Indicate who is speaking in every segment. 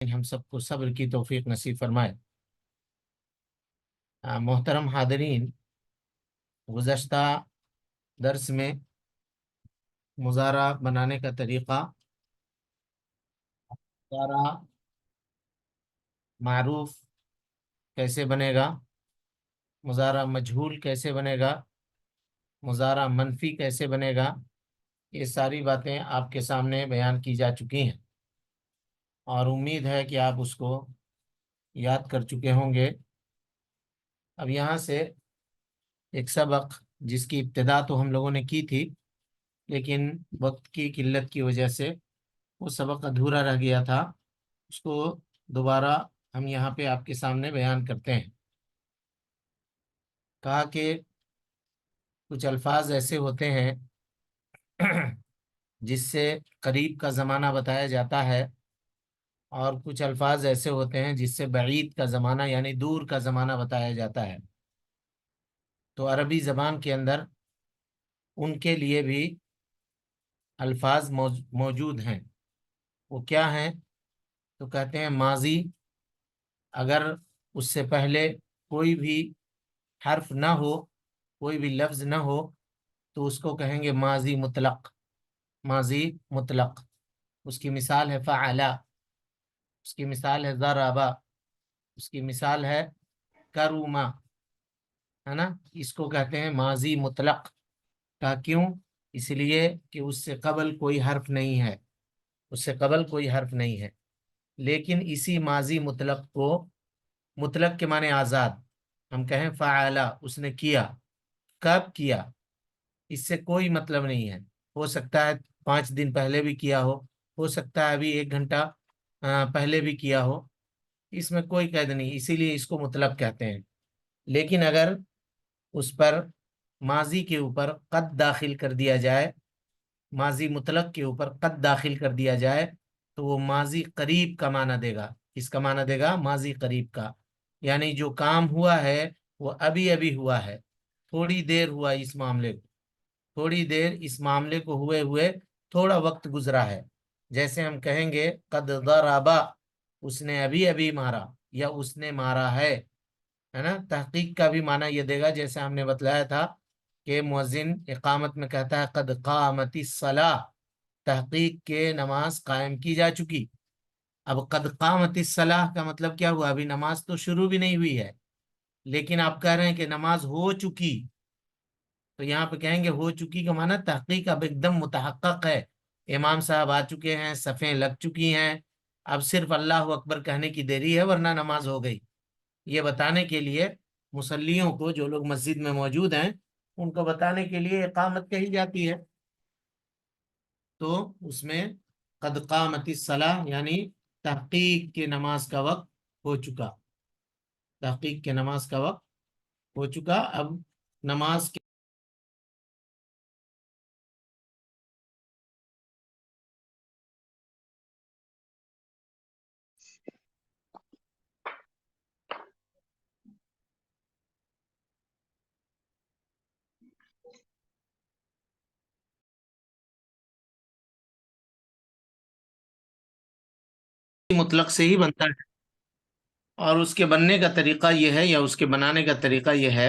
Speaker 1: ہم سب کو صبر کی توفیق نصیب فرمائے۔ محترم حاضرین، گزشتہ درس میں مضارع بنانے کا طریقہ، مضارع معروف کیسے بنے گا، مضارع مجہول کیسے بنے گا، مضارع منفی کیسے بنے گا، یہ ساری باتیں آپ کے سامنے بیان کی جا چکی ہیں، اور امید ہے کہ آپ اس کو یاد کر چکے ہوں گے۔ اب یہاں سے ایک سبق جس کی ابتدا تو ہم لوگوں نے کی تھی، لیکن وقت کی قلت کی وجہ سے وہ سبق ادھورا رہ گیا تھا، اس کو دوبارہ ہم یہاں پہ آپ کے سامنے بیان کرتے ہیں۔ کہا کہ کچھ الفاظ ایسے ہوتے ہیں جس سے قریب کا زمانہ بتایا جاتا ہے، اور کچھ الفاظ ایسے ہوتے ہیں جس سے بعید کا زمانہ یعنی دور کا زمانہ بتایا جاتا ہے۔ تو عربی زبان کے اندر ان کے لیے بھی الفاظ موجود ہیں۔ وہ کیا ہیں؟ تو کہتے ہیں ماضی، اگر اس سے پہلے کوئی بھی حرف نہ ہو، کوئی بھی لفظ نہ ہو، تو اس کو کہیں گے ماضی مطلق۔ ماضی مطلق، اس کی مثال ہے فعلا، اس کی مثال ہے ضربا، اس کی مثال ہے کروما، ہے نا؟ اس کو کہتے ہیں ماضی مطلق۔ کا کیوں؟ اس لیے کہ اس سے قبل کوئی حرف نہیں ہے، اس سے قبل کوئی حرف نہیں ہے۔ لیکن اسی ماضی مطلق کو، مطلق کے معنی آزاد، ہم کہیں فعلا، اس نے کیا، کب کیا، اس سے کوئی مطلب نہیں ہے۔ ہو سکتا ہے 5 دن پہلے بھی کیا ہو سکتا ہے ابھی 1 گھنٹہ پہلے بھی کیا ہو، اس میں کوئی قید نہیں، اسی لیے اس کو مطلق کہتے ہیں۔ لیکن اگر اس پر ماضی کے اوپر قد داخل کر دیا جائے، ماضی مطلق کے اوپر قد داخل کر دیا جائے، تو وہ ماضی قریب کا معنی دے گا۔ کس کا معنی دے گا؟ ماضی قریب کا، یعنی جو کام ہوا ہے وہ ابھی ابھی ہوا ہے، تھوڑی دیر ہوا اس معاملے کو، تھوڑی دیر اس معاملے کو ہوئے ہوئے تھوڑا وقت گزرا ہے۔ جیسے ہم کہیں گے قد ضربا، اس نے ابھی ابھی مارا، یا اس نے مارا ہے نا؟ تحقیق کا بھی معنی یہ دے گا، جیسے ہم نے بتلایا تھا کہ مؤذن اقامت میں کہتا ہے قد قامت الصلاۃ، تحقیق کے نماز قائم کی جا چکی۔ اب قد قامت الصلاۃ کا مطلب کیا ہوا؟ ابھی نماز تو شروع بھی نہیں ہوئی ہے، لیکن آپ کہہ رہے ہیں کہ نماز ہو چکی، تو یہاں پہ کہیں گے ہو چکی کا معنی تحقیق اب ایک دم متحقق ہے، امام صاحب آ چکے ہیں، صفیں لگ چکی ہیں، اب صرف اللہ اکبر کہنے کی دیری ہے ورنہ نماز ہو گئی۔ یہ بتانے کے لیے مصلیوں کو، جو لوگ مسجد میں موجود ہیں، ان کو بتانے کے لیے اقامت کہی جاتی ہے۔ تو اس میں قد قامت الصلاۃ یعنی تحقیق کے نماز کا وقت ہو چکا، تحقیق کے نماز کا وقت ہو چکا۔ اب نماز کے مطلق سے ہی بنتا ہے، اور اس کے بننے کا طریقہ یہ ہے، یا اس کے بنانے کا طریقہ یہ ہے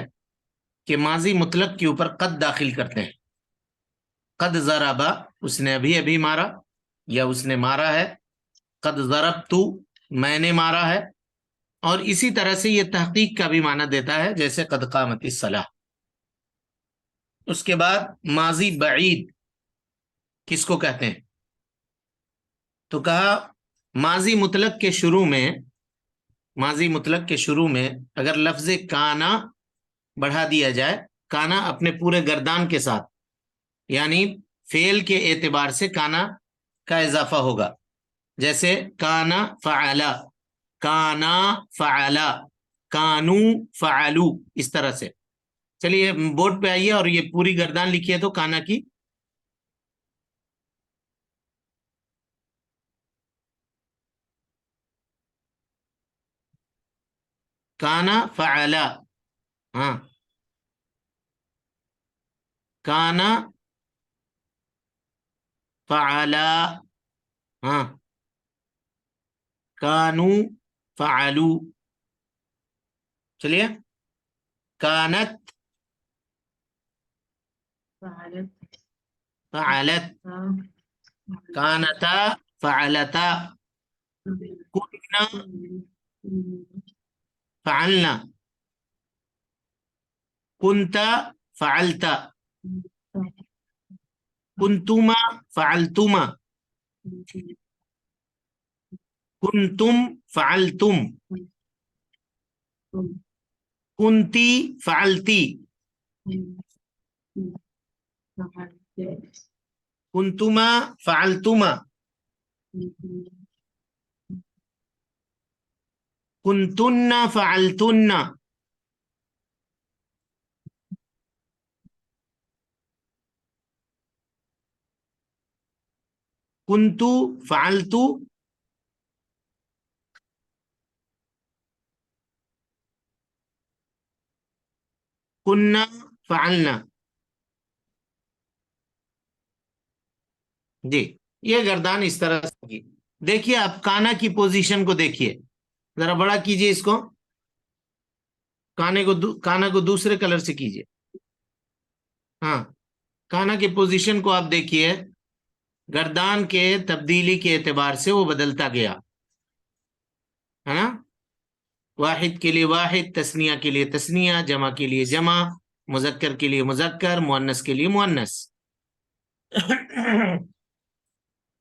Speaker 1: کہ ماضی مطلق کے اوپر قد داخل کرتے ہیں۔ قد ضربا، اس نے ابھی ابھی مارا، یا اس نے مارا ہے۔ قد ضربت، میں نے مارا ہے۔ اور اسی طرح سے یہ تحقیق کا بھی معنی دیتا ہے، جیسے قد قامت الصلاۃ۔ اس کے بعد ماضی بعید کس کو کہتے ہیں؟ تو کہا ماضی مطلق کے شروع میں، ماضی مطلق کے شروع میں اگر لفظ کانا بڑھا دیا جائے، کانا اپنے پورے گردان کے ساتھ، یعنی فعل کے اعتبار سے کانا کا اضافہ ہوگا، جیسے کانا فعلا، کانا فعلا، کانو فعلو، اس طرح سے۔ چلیے بورڈ پہ آئیے اور یہ پوری گردان لکھیے تو کانا کی۔ کانا فعلا، ہاں، کانا فعلا، ہاں، کانو فعلو. چلیے. کانت
Speaker 2: فعلت
Speaker 1: فعلت. کانتا فعلتا. كنا فعلنا. كنت فعلت. كنتما فعلتما. كنتم فعلتم. كنتي فعلتي. كنتما فعلتما. كنتن فعلتن. كنت فعلت. كنا فعلنا. جی. یہ گردان اس طرح سے کی. دیکھیے آپ کانا کی پوزیشن کو دیکھیے ذرا بڑا کیجئے اس کو. کانا کو دوسرے کلر سے کیجئے. ہاں کانا کی پوزیشن کو آپ دیکھیے. گردان کے تبدیلی کے اعتبار سے وہ بدلتا گیا ہے نا. واحد کے لیے واحد، تثنیہ کے لیے تثنیہ، جمع کے لیے جمع، مذکر کے لیے مذکر، مؤنث کے لیے مؤنث.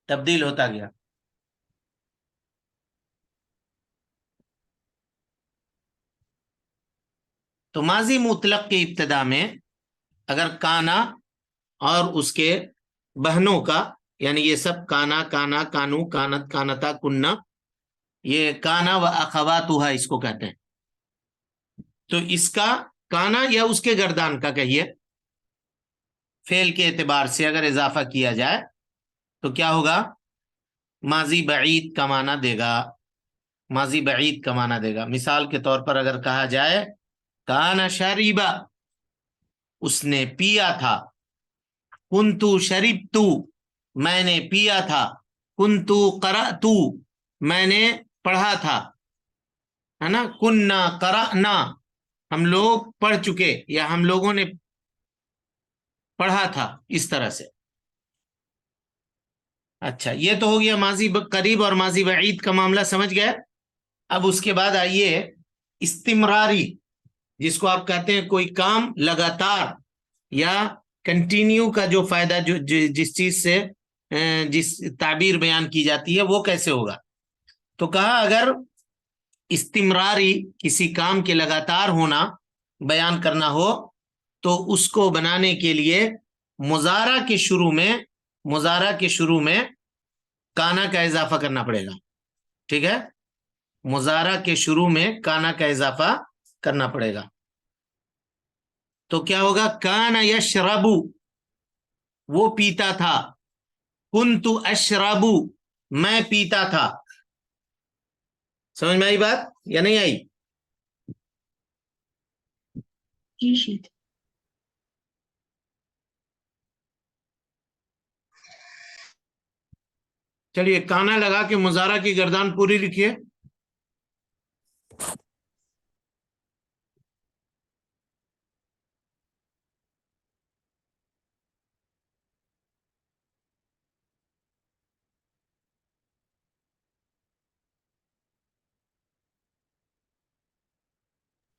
Speaker 1: تبدیل ہوتا گیا. تو ماضی مطلق کی ابتدا میں اگر کانا اور اس کے بہنوں کا، یعنی یہ سب کانا کانا کانو کانت کانتا کننا، یہ کانا و اخواتها اس کو کہتے ہیں. تو اس کا کانا یا اس کے گردان کا کہیے فعل کے اعتبار سے اگر اضافہ کیا جائے تو کیا ہوگا؟ ماضی بعید کا معنی دے گا. ماضی بعید کا معنی دے گا. مثال کے طور پر اگر کہا جائے کانا شریبا، اس نے پیا تھا. کنتو شربتو، میں نے پیا تھا. کنتو قرأتو، میں نے پڑھا تھا ہے نا. کننا قرأنا، ہم لوگ پڑھ چکے یا ہم لوگوں نے پڑھا تھا. اس طرح سے. اچھا یہ تو ہو گیا ماضی قریب اور ماضی بعید کا معاملہ، سمجھ گئے. اب اس کے بعد آئیے استمراری، جس کو آپ کہتے ہیں کوئی کام لگاتار یا کنٹینیو کا جو فائدہ جس چیز سے جس تعبیر بیان کی جاتی ہے وہ کیسے ہوگا. تو کہا اگر استمراری کسی کام کے لگاتار ہونا بیان کرنا ہو تو اس کو بنانے کے لیے مضارع کے شروع میں کانا کا اضافہ کرنا پڑے گا. ٹھیک ہے. مضارع کے شروع میں کانا کا اضافہ کرنا پڑے گا. تو کیا ہوگا؟ کانا یشربو، وہ پیتا تھا. کنت اشربو، میں پیتا تھا. سمجھ میں آئی بات یا نہیں آئی؟ چلیے کانا لگا کے مضارع کی گردان پوری لکھیے.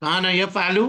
Speaker 1: کانا یفعلو،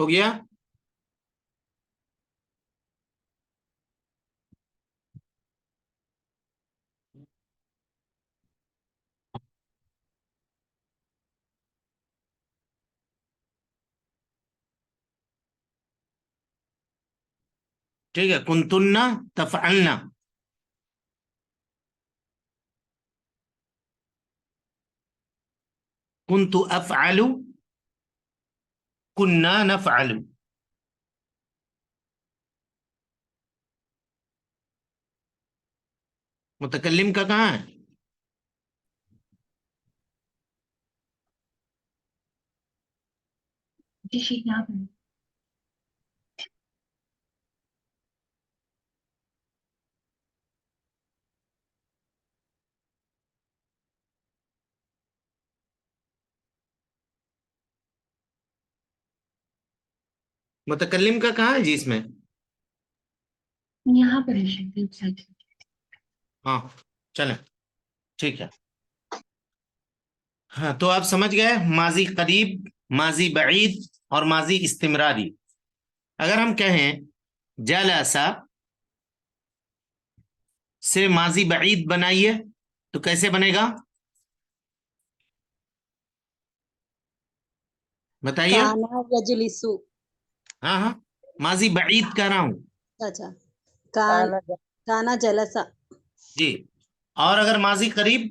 Speaker 1: ہو گیا؟ ٹھیک ہے، کنتن تفعلنا، کنت افعل، کننا نفعل. متکلم کا کہاں ہے؟ متکلم کا کہاں ہے جی اس میں؟
Speaker 2: یہاں پر ہے.
Speaker 1: ہاں چلیں، ٹھیک ہے. ہاں تو آپ سمجھ گئے ماضی قریب، ماضی بعید اور ماضی استمراری. اگر ہم کہیں جلسا سے ماضی بعید بنائیے تو کیسے بنے گا بتائیے؟
Speaker 3: کانا یجلسو.
Speaker 1: ہاں ہاں، ماضی بعید کہہ رہا ہوں
Speaker 3: اچھا، کانا جلسا.
Speaker 1: جی. اور اگر ماضی قریب،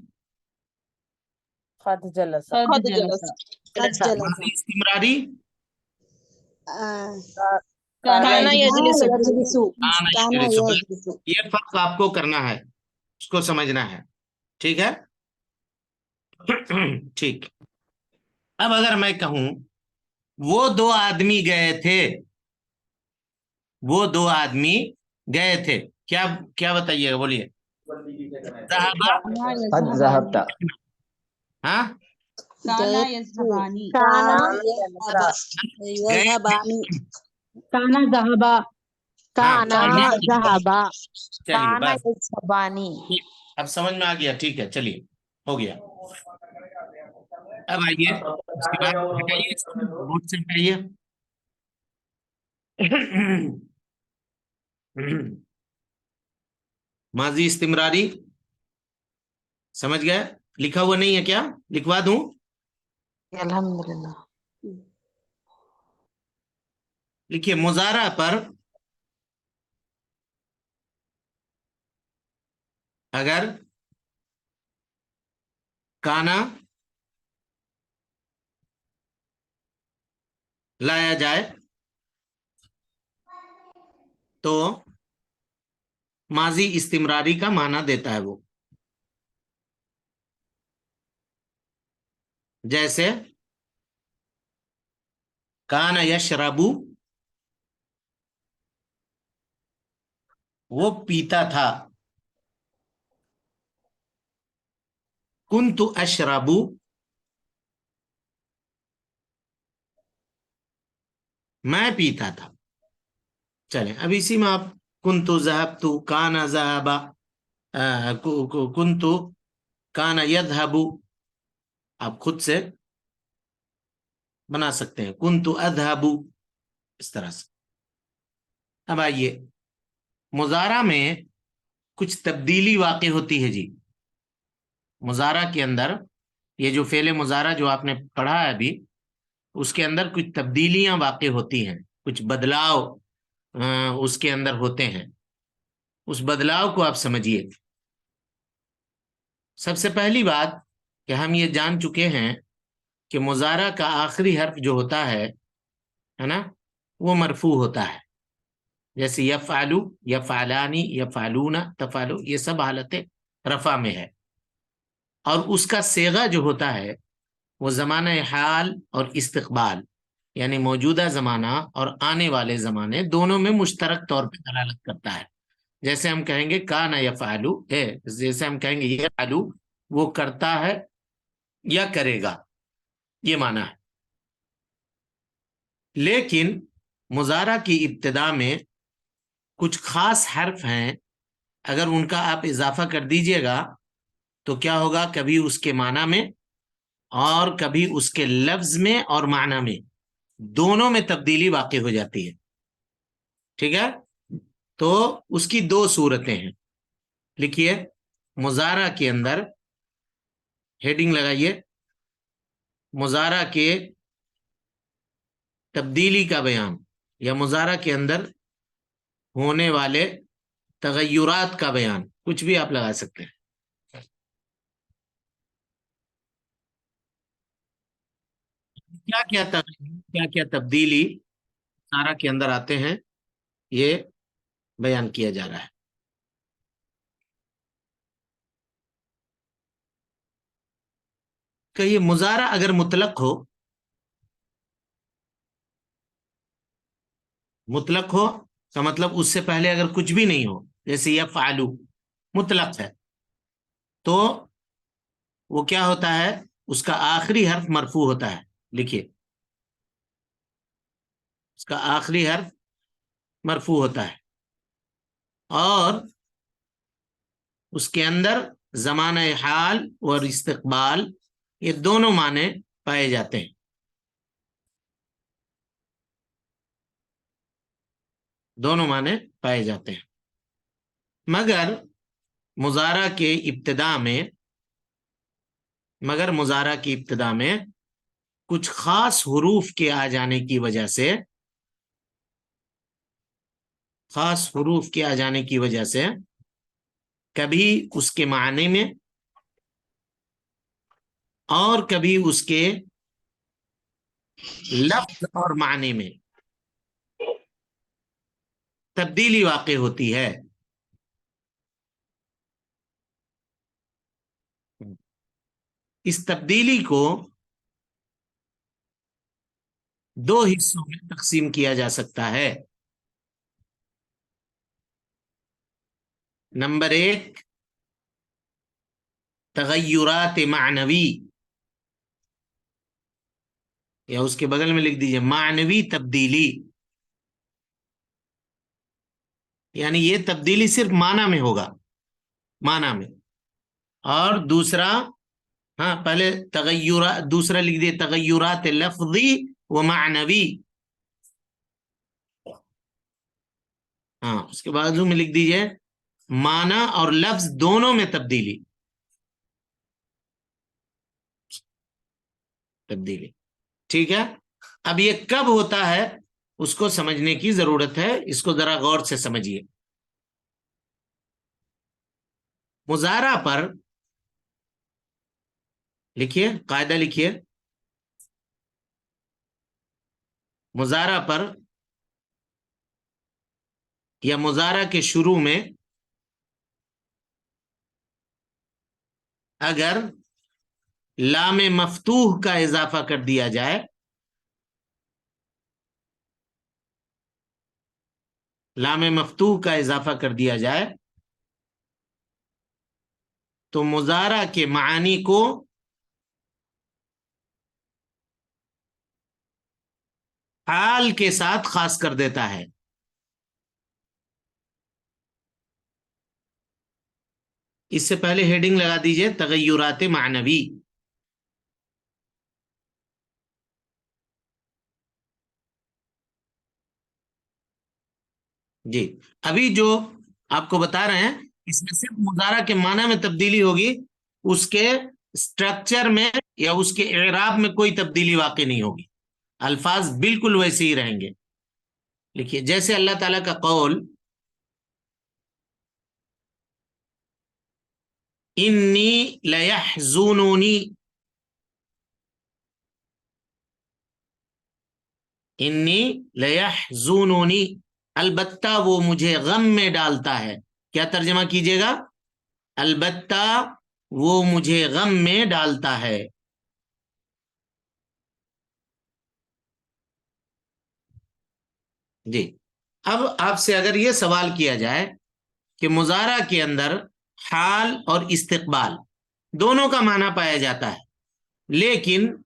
Speaker 4: قد جلس.
Speaker 3: قد جلس. قد جلس.
Speaker 1: ماضی استمراری،
Speaker 3: کانا یجلسو.
Speaker 1: کانا
Speaker 3: کانا
Speaker 1: یجلسو.
Speaker 3: یجلسو.
Speaker 1: یہ فرق آپ کو کرنا ہے، اس کو سمجھنا ہے. ٹھیک ہے. ٹھیک. اب اگر میں کہوں وہ دو آدمی گئے تھے، وہ دو آدمی گئے تھے، کیا کیا بتائیے گا، بولیے. ذهبا،
Speaker 4: قد ذهبت.
Speaker 1: ہاں
Speaker 3: گئے
Speaker 2: یذهبانی.
Speaker 3: کانا
Speaker 1: گئے تھے.
Speaker 3: یذهبانی.
Speaker 2: کانا ذهبا.
Speaker 1: ہاں
Speaker 2: کانا ذهبا.
Speaker 1: چلیے
Speaker 2: کانا
Speaker 1: بس
Speaker 2: یذهبانی.
Speaker 1: اب سمجھ میں آ گیا. ٹھیک ہے، چلیے ہو گیا. اب آئیے اس کے بعد ہٹائیے، بورڈ سے ہٹائیے. ماضی استمراری سمجھ گئے؟ لکھا ہوا نہیں ہے کیا؟ لکھوا دوں؟
Speaker 2: الحمدللہ.
Speaker 1: لکھیے مضارع پر اگر کانا لایا جائے تو ماضی استمراری کا معنی دیتا ہے وہ. جیسے کانا یشربو، وہ پیتا تھا. کنت اشربو، میں پیتا تھا. چلیں اب اسی میں آپ کنت ذهبت، کانا ذهب، کنت کانا یذهب، آپ خود سے بنا سکتے ہیں. کنت اذهب، اس طرح سے. اب آئیے مضارع میں کچھ تبدیلی واقع ہوتی ہے جی. مضارع کے اندر یہ جو فعل مضارع جو آپ نے پڑھا ہے ابھی، اس کے اندر کچھ تبدیلیاں واقع ہوتی ہیں، کچھ بدلاؤ اس کے اندر ہوتے ہیں. اس بدلاؤ کو آپ سمجھیے. سب سے پہلی بات کہ ہم یہ جان چکے ہیں کہ مضارع کا آخری حرف جو ہوتا ہے نا، وہ مرفوع ہوتا ہے. جیسے یفعلو، یفعلانی، یفعلون، تفعلو، یہ سب حالتیں رفع میں ہے. اور اس کا صیغہ جو ہوتا ہے وہ زمانہ حال اور استقبال، یعنی موجودہ زمانہ اور آنے والے زمانے دونوں میں مشترک طور پہ دلالت کرتا ہے. جیسے ہم کہیں گے کانا یفعلو ہے، جیسے ہم کہیں گے یفعلو، وہ کرتا ہے یا کرے گا، یہ معنی ہے. لیکن مضارع کی ابتدا میں کچھ خاص حرف ہیں، اگر ان کا آپ اضافہ کر دیجئے گا تو کیا ہوگا، کبھی اس کے معنی میں اور کبھی اس کے لفظ میں اور معنی میں دونوں میں تبدیلی واقع ہو جاتی ہے. ٹھیک ہے, تو اس کی دو صورتیں ہیں. لکھیے مضارع کے اندر ہیڈنگ لگائیے, مضارع کے تبدیلی کا بیان یا مضارع کے اندر ہونے والے تغیرات کا بیان, کچھ بھی آپ لگا سکتے ہیں. کیا کیا تبدیلی مضارع کے اندر آتے ہیں, یہ بیان کیا جا رہا ہے. کہ یہ مضارع اگر مطلق ہو, مطلق ہو کا مطلب اس سے پہلے اگر کچھ بھی نہیں ہو, جیسے یفعلو مطلق ہے, تو وہ کیا ہوتا ہے, اس کا آخری حرف مرفوع ہوتا ہے. لکھیے اس کا آخری حرف مرفوع ہوتا ہے, اور اس کے اندر زمانہ حال اور استقبال یہ دونوں معنی پائے جاتے ہیں. دونوں معنی پائے جاتے ہیں. مگر مضارع کے ابتدا میں کچھ خاص حروف کے آ جانے کی وجہ سے کبھی اس کے معنی میں اور کبھی اس کے لفظ اور معنی میں تبدیلی واقع ہوتی ہے. اس تبدیلی کو دو حصوں میں تقسیم کیا جا سکتا ہے. نمبر 1 تغیرات معنوی, یا اس کے بغل میں لکھ دیجئے معنوی تبدیلی, یعنی یہ تبدیلی صرف معنی میں ہوگا, معنی میں. اور دوسرا, پہلے دوسرا لکھ دیے تغیرات لفظی و معنوی, اس کے بازو میں لکھ دیجئے معنی اور لفظ دونوں میں تبدیلی. ٹھیک ہے, اب یہ کب ہوتا ہے اس کو سمجھنے کی ضرورت ہے, اس کو ذرا غور سے سمجھیے. مضارع پر لکھیے, قاعدہ لکھیے, مضارع پر یا مضارع کے شروع میں اگر لام مفتوح کا اضافہ کر دیا جائے, لام مفتوح کا اضافہ کر دیا جائے تو مضارع کے معانی کو حال کے ساتھ خاص کر دیتا ہے. اس سے پہلے ہیڈنگ لگا دیجئے تغیرات معنوی. جی, ابھی جو آپ کو بتا رہے ہیں اس میں صرف مضارع کے معنی میں تبدیلی ہوگی, اس کے سٹرکچر میں یا اس کے اعراب میں کوئی تبدیلی واقع نہیں ہوگی, الفاظ بالکل ویسے ہی رہیں گے. لکھیے جیسے اللہ تعالیٰ کا قول انی لیحزنونی, انی لیحزنونی, البتہ وہ مجھے غم میں ڈالتا ہے. کیا ترجمہ کیجئے گا؟ البتہ وہ مجھے غم میں ڈالتا ہے. جی, اب آپ سے اگر یہ سوال کیا جائے کہ مضارع کے اندر حال اور استقبال دونوں کا معنی پایا جاتا ہے, لیکن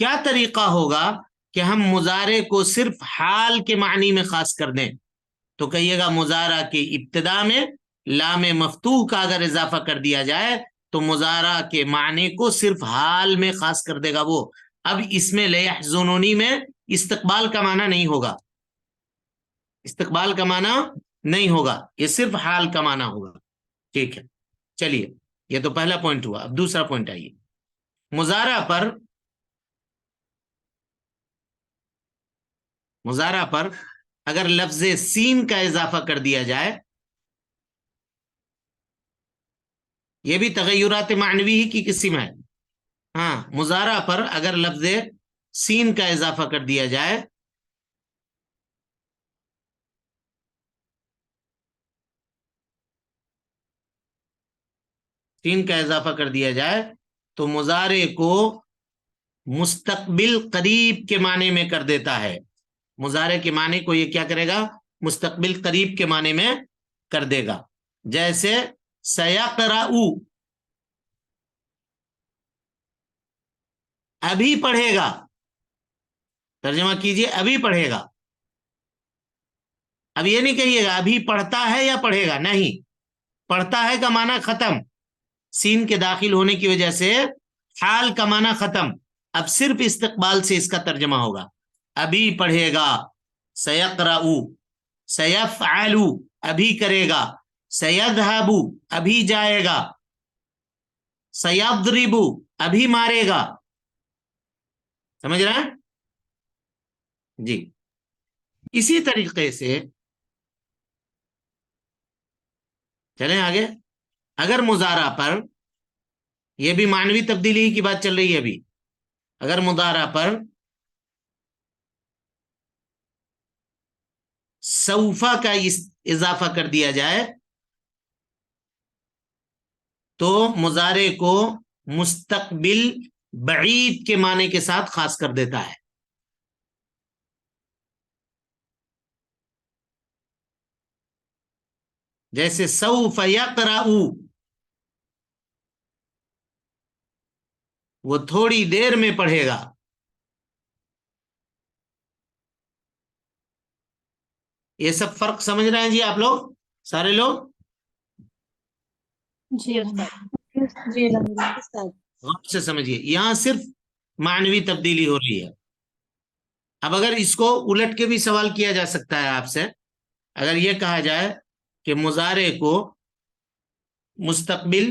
Speaker 1: کیا طریقہ ہوگا کہ ہم مضارع کو صرف حال کے معنی میں خاص کر دیں؟ تو کہیے گا مضارع کے ابتدا میں لام مفتوح کا اگر اضافہ کر دیا جائے تو مضارع کے معنی کو صرف حال میں خاص کر دے گا وہ. اب اس میں لیحزنونی میں استقبال کا معنی نہیں ہوگا، استقبال کا معنی نہیں ہوگا، یہ صرف حال کا معنی ہوگا. ٹھیک ہے، چلیے یہ تو پہلا پوائنٹ ہوا. اب دوسرا پوائنٹ آئیے. مضارع پر اگر لفظ سین کا اضافہ کر دیا جائے، یہ بھی تغیرات معنوی ہی کی قسم ہے. ہاں، مضارع پر اگر لفظ سین کا اضافہ کر دیا جائے سین کا اضافہ کر دیا جائے تو مضارع کو مستقبل قریب کے معنی میں کر دیتا ہے. مضارع کے معنی کو یہ کیا کرے گا؟ مستقبل قریب کے معنی میں کر دے گا. جیسے سیقرأ، ابھی پڑھے گا. ترجمہ کیجئے، ابھی پڑھے گا. اب یہ نہیں کہیے گا ابھی پڑھتا ہے یا پڑھے گا، نہیں، پڑھتا ہے کا معنی ختم، سین کے داخل ہونے کی وجہ سے حال کا معنی ختم. اب صرف استقبال سے اس کا ترجمہ ہوگا. ابھی پڑھے گا، سیقرأ، سیفعل، ابھی کرے گا، سیذهب، ابھی جائے گا، سیضرب، ابھی مارے گا. سمجھ رہے ہیں جی؟ اسی طریقے سے چلیں آگے. اگر مضارع پر، یہ بھی معنوی تبدیلی کی بات چل رہی ہے ابھی، اگر مضارع پر سوف کا اضافہ کر دیا جائے تو مضارع کو مستقبل بعید کے معنی کے ساتھ خاص کر دیتا ہے. جیسے سوف یقرأ، وہ تھوڑی دیر میں پڑھے گا. یہ سب فرق سمجھ رہے ہیں جی آپ لوگ، سارے لوگ؟
Speaker 2: جی جی
Speaker 1: غور سے سمجھیے، یہاں صرف معنوی تبدیلی ہو رہی ہے. اب اگر اس کو الٹ کے بھی سوال کیا جا سکتا ہے آپ سے، اگر یہ کہا جائے کہ مضارع کو مستقبل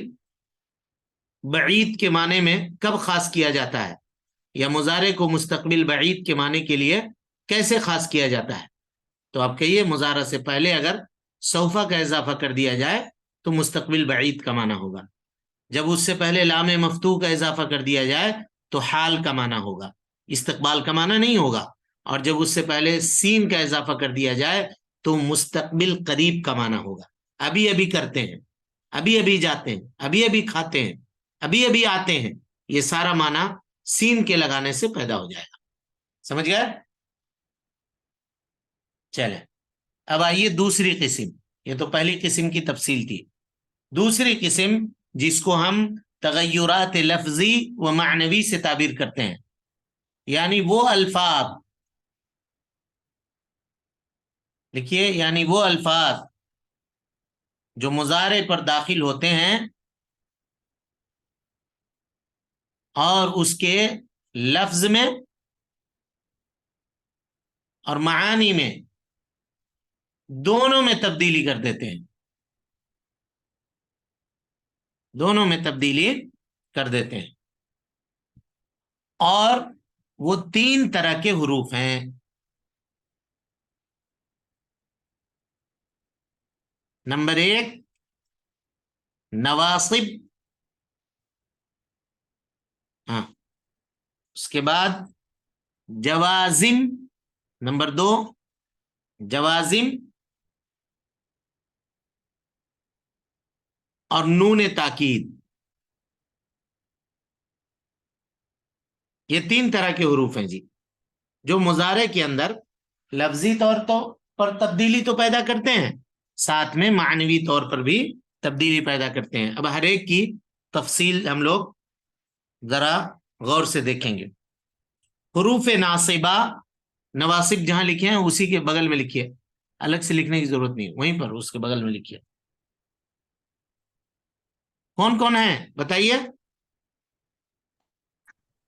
Speaker 1: بعید کے معنی میں کب خاص کیا جاتا ہے، یا مضارع کو مستقبل بعید کے معنی کے لیے کیسے خاص کیا جاتا ہے، تو آپ کہیے مضارع سے پہلے اگر سوفا کا اضافہ کر دیا جائے تو مستقبل بعید کا معنی ہوگا. جب اس سے پہلے لام مفتوح کا اضافہ کر دیا جائے تو حال کا معنی ہوگا، استقبال کا معنی نہیں ہوگا. اور جب اس سے پہلے سین کا اضافہ کر دیا جائے تو مستقبل قریب کا معنی ہوگا. ابھی ابھی کرتے ہیں، ابھی ابھی جاتے ہیں، ابھی ابھی کھاتے ہیں، ابھی ابھی آتے ہیں، یہ سارا معنی سین کے لگانے سے پیدا ہو جائے گا. سمجھ گئے؟ چلے اب آئیے دوسری قسم. یہ تو پہلی قسم کی تفصیل تھی. دوسری قسم جس کو ہم تغیرات لفظی و معنوی سے تعبیر کرتے ہیں، یعنی وہ الفاظ، لکھیے، یعنی وہ الفاظ جو مضارع پر داخل ہوتے ہیں اور اس کے لفظ میں اور معانی میں دونوں میں تبدیلی کر دیتے ہیں، دونوں میں تبدیلی کر دیتے ہیں. اور وہ 3 طرح کے حروف ہیں. نمبر 1 نواصب، ہاں، اس کے بعد جوازم، نمبر 2 جوازم، اور نون تاکید. یہ 3 طرح کے حروف ہیں جی، جو مضارع کے اندر لفظی طور پر تبدیلی تو پیدا کرتے ہیں، ساتھ میں معنوی طور پر بھی تبدیلی پیدا کرتے ہیں. اب ہر ایک کی تفصیل ہم لوگ ذرا غور سے دیکھیں گے. حروف ناصبہ، نواصب جہاں لکھے ہیں اسی کے بغل میں لکھیے، الگ سے لکھنے کی ضرورت نہیں، وہیں پر اس کے بغل میں لکھیے. کون کون ہیں بتائیے؟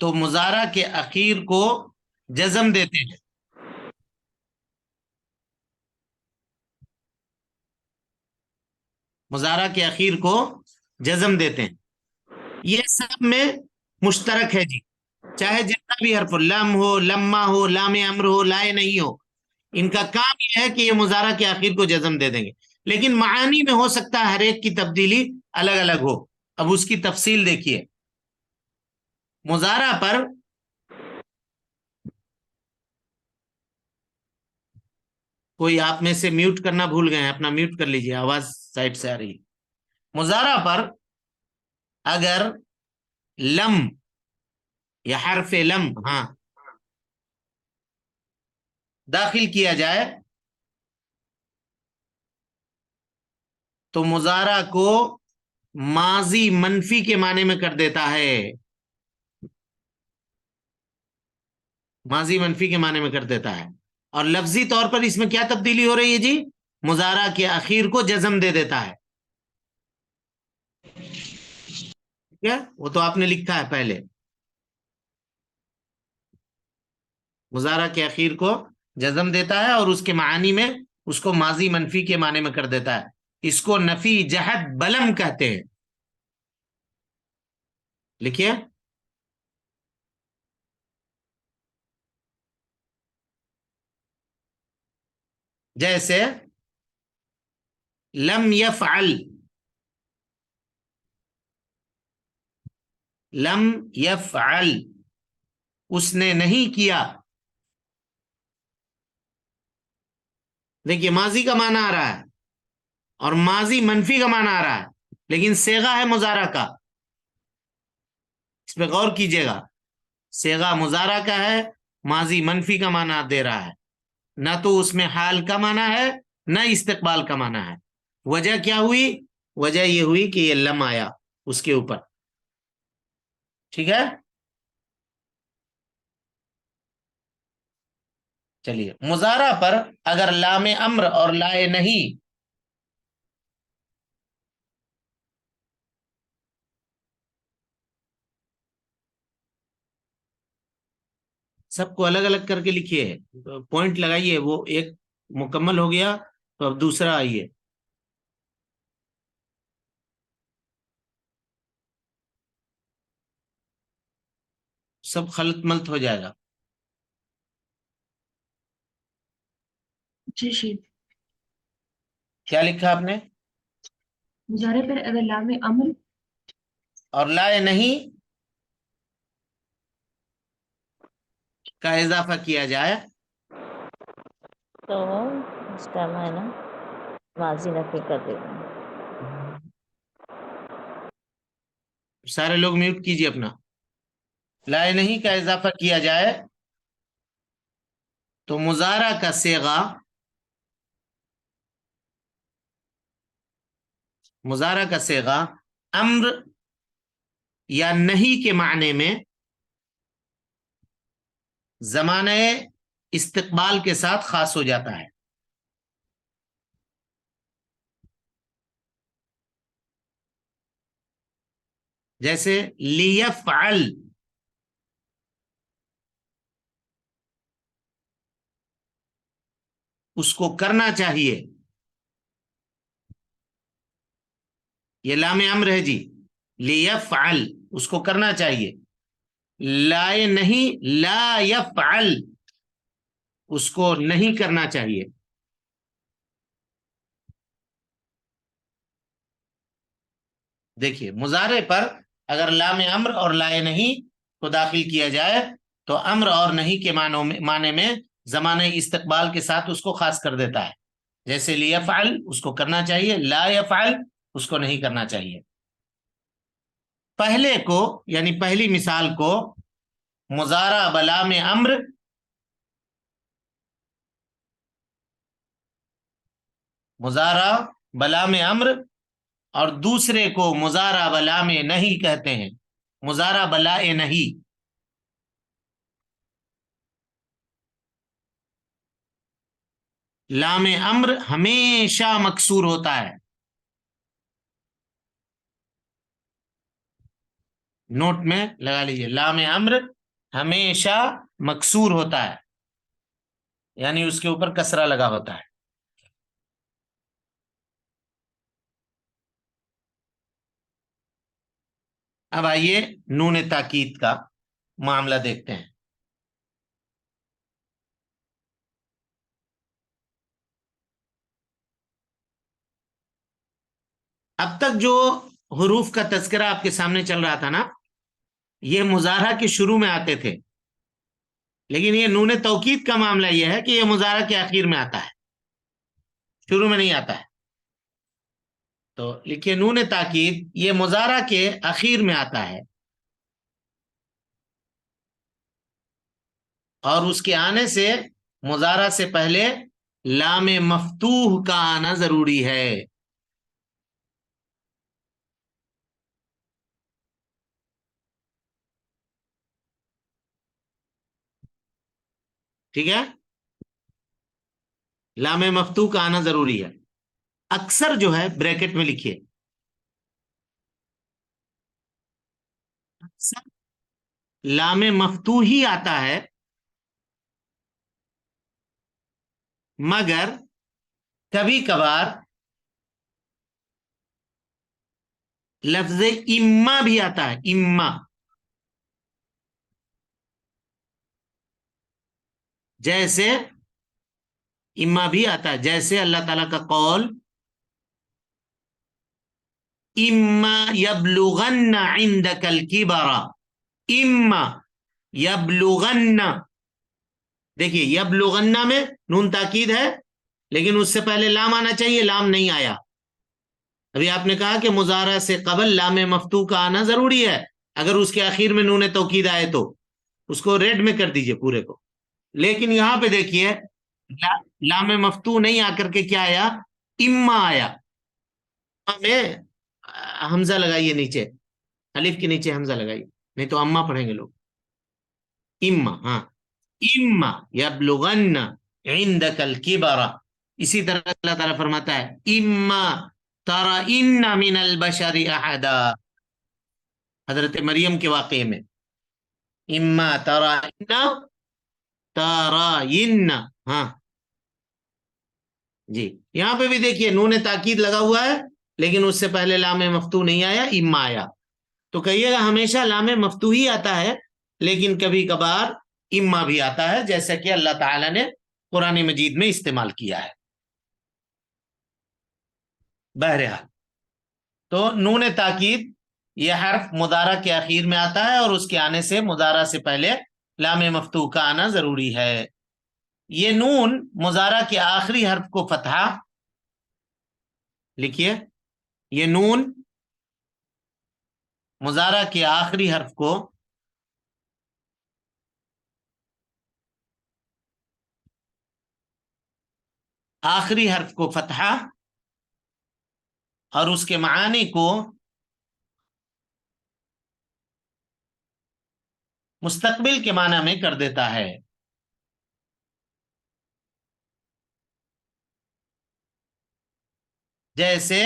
Speaker 1: تو مضارع کے اخیر کو جزم دیتے ہیں. مضارع کے اخیر کو جزم دیتے ہیں. یہ سب میں مشترک ہے جی، چاہے جتنا بھی حرف لم ہو، لما ہو، لام امر ہو، لائے نہیں ہو، ان کا کام یہ ہے کہ یہ مضارع کے آخر کو جزم دے دیں گے. لیکن معانی میں ہو سکتا ہے ہر ایک کی تبدیلی الگ الگ ہو. اب اس کی تفصیل دیکھیے. مضارع پر کوئی آپ میں سے میوٹ کرنا بھول گئے ہیں، اپنا میوٹ کر لیجئے، آواز سائڈ سے آ رہی ہے. مضارع پر اگر لم یا حرف لم داخل کیا جائے تو مضارع کو ماضی منفی کے معنی میں کر دیتا ہے. ماضی منفی کے معنی میں کر دیتا ہے. اور لفظی طور پر اس میں کیا تبدیلی ہو رہی ہے جی؟ مضارع کے اخیر کو جزم دے دیتا ہے. ٹھیک ہے، وہ تو آپ نے لکھا ہے پہلے. مضارع کے اخیر کو جزم دیتا ہے اور اس کے معنی میں اس کو ماضی منفی کے معنی میں کر دیتا ہے. اس کو نفی جہت بلم کہتے ہیں. لکھیے. جیسے لم یفعل، لم یفعل اس نے نہیں کیا. دیکھیے ماضی کا معنی آ رہا ہے اور ماضی منفی کا معنی آ رہا ہے، لیکن صیغہ ہے مضارع کا. اس پہ غور کیجئے گا. صیغہ مضارع کا ہے، ماضی منفی کا معنی دے رہا ہے. نہ تو اس میں حال کا معنی ہے نہ استقبال کا معنی ہے. وجہ کیا ہوئی؟ وجہ یہ ہوئی کہ یہ لم آیا اس کے اوپر. ٹھیک ہے، چلیے. مضارع پر اگر لام امر اور لائے نہیں سب کو الگ الگ کر کے لکھیے، پوائنٹ لگائیے. وہ ایک مکمل ہو گیا تو اب دوسرا آئیے. سب خلط ملط ہو جائے گا.
Speaker 4: جی جی.
Speaker 1: کیا لکھا آپ نے؟
Speaker 4: مضارع پر اگر لام امر
Speaker 1: اور لائے نہیں کا اضافہ کیا جائے
Speaker 5: تو اس کا معنی ماضی نفی کر دیتے ہیں.
Speaker 1: سارے لوگ میوٹ کیجیے اپنا. لائے نہیں کا اضافہ کیا جائے تو مضارع کا صیغہ، مضارع کا صیغہ امر یا نہیں کے معنی میں زمانہ استقبال کے ساتھ خاص ہو جاتا ہے. جیسے لیفعل، اس کو کرنا چاہیے. یہ لام امر ہے جی. لیفعل اس کو کرنا چاہیے. لائے نہیں لا یفعل اس کو نہیں کرنا چاہیے. دیکھیے مضارع پر اگر لام امر اور لائے نہیں کو داخل کیا جائے تو امر اور نہیں کے معنی میں زمانہ استقبال کے ساتھ اس کو خاص کر دیتا ہے. جیسے لیفعل اس کو کرنا چاہیے، لا یفعل اس کو نہیں کرنا چاہیے. پہلے کو یعنی پہلی مثال کو مضارع بلام امر مضارع بلام امر اور دوسرے کو مضارع بلام نہیں کہتے ہیں. مضارع بلائے نہیں. لام امر ہمیشہ مکسور ہوتا ہے. نوٹ میں لگا لیجیے، لام امر ہمیشہ مکسور ہوتا ہے، یعنی اس کے اوپر کسرہ لگا ہوتا ہے۔ اب آئیے نون تاکید کا معاملہ دیکھتے ہیں۔ اب تک جو حروف کا تذکرہ آپ کے سامنے چل رہا تھا نا، یہ مضارع کے شروع میں آتے تھے، لیکن یہ نون توکید کا معاملہ یہ ہے کہ یہ مضارع کے آخر میں آتا ہے، شروع میں نہیں آتا ہے۔ تو لکھیے نون تاکید یہ مضارع کے آخر میں آتا ہے، اور اس کے آنے سے مضارع سے پہلے لام مفتوح کا آنا ضروری ہے۔ ٹھیک ہے، لام مفتوح کا آنا ضروری ہے۔ اکثر جو ہے بریکٹ میں لکھیے، اکثر لام مفتوح ہی آتا ہے، مگر کبھی کبھار لفظ اما بھی آتا ہے، اما، جیسے اما بھی آتا ہے، جیسے اللہ تعالیٰ کا قول اما یبلغن عندک الکبر، اما یبلغن، دیکھیے یبلغن میں نون تاکید ہے، لیکن اس سے پہلے لام آنا چاہیے، لام نہیں آیا۔ ابھی آپ نے کہا کہ مضارع سے قبل لام مفتوح کا آنا ضروری ہے، اگر اس کے آخر میں نون توکید آئے تو اس کو ریڈ میں کر دیجئے پورے کو، لیکن یہاں پہ دیکھیے لام مفتوح نہیں آ کر کے کیا آیا، اما آیا۔ میں حمزہ لگائیے نیچے، الف کے نیچے حمزہ لگائیے، نہیں تو اما پڑھیں گے لوگ، اما، ہاں، اما یبلغن عندک الکبر۔ اسی طرح اللہ تعالیٰ فرماتا ہے اما ترین من البشر احدا، حضرت مریم کے واقعے میں اما ترین، ہاں جی، یہاں پہ بھی دیکھیے نون تاکید لگا ہوا ہے، لیکن اس سے پہلے لام مفتوح نہیں آیا، اما آیا۔ تو کہیے گا ہمیشہ لام مفتوح ہی آتا ہے، لیکن کبھی کبھار اما بھی آتا ہے، جیسا کہ اللہ تعالیٰ نے قرآن مجید میں استعمال کیا ہے۔ بہرحال تو نون تاکید یہ حرف مضارع کے آخر میں آتا ہے، اور اس کے آنے سے مضارع سے پہلے لام مفتوح کا آنا ضروری ہے۔ یہ نون مضارع کے آخری حرف کو فتحہ، لکھیے یہ نون مضارع کے آخری حرف کو فتحہ اور اس کے معانی کو مستقبل کے معنی میں کر دیتا ہے۔ جیسے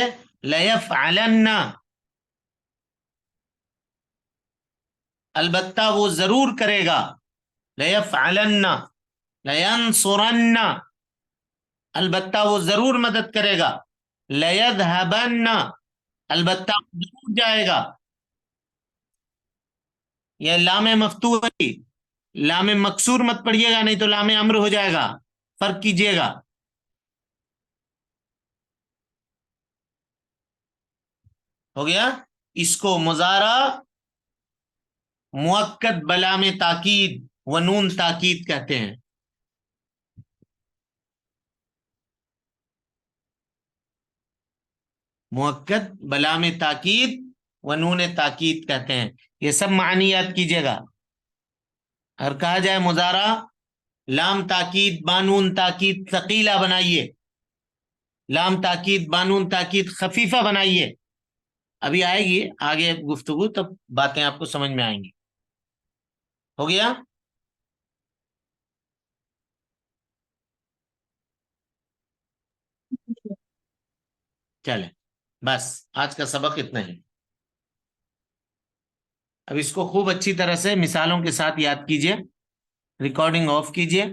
Speaker 1: لیفعلن، البتہ وہ ضرور کرے گا، لیفعلن، لینصرن، البتہ وہ ضرور مدد کرے گا، لیذهبن، البتہ وہ ضرور جائے گا۔ یہ لام مفتوح ہے، لام مکسور مت پڑھیے گا، نہیں تو لام امر ہو جائے گا، فرق کیجئے گا۔ ہو گیا، اس کو مضارع مؤکد بلام تاکید و نون تاکید کہتے ہیں۔ مؤکد بلام تاکید و نون تاکید کہتے ہیں۔ یہ سب معنی یاد کیجئے گا۔ اور کہا جائے مضارع لام تاکید بانون تاکید ثقیلہ بنائیے، لام تاکید بانون تاکید خفیفہ بنائیے، ابھی آئے گی آگے گفتگو، تب باتیں آپ کو سمجھ میں آئیں گی۔ ہو گیا؟ چلیں بس آج کا سبق اتنا ہی۔ اب اس کو خوب اچھی طرح سے مثالوں کے ساتھ یاد کیجئے. ریکارڈنگ آف کیجئے.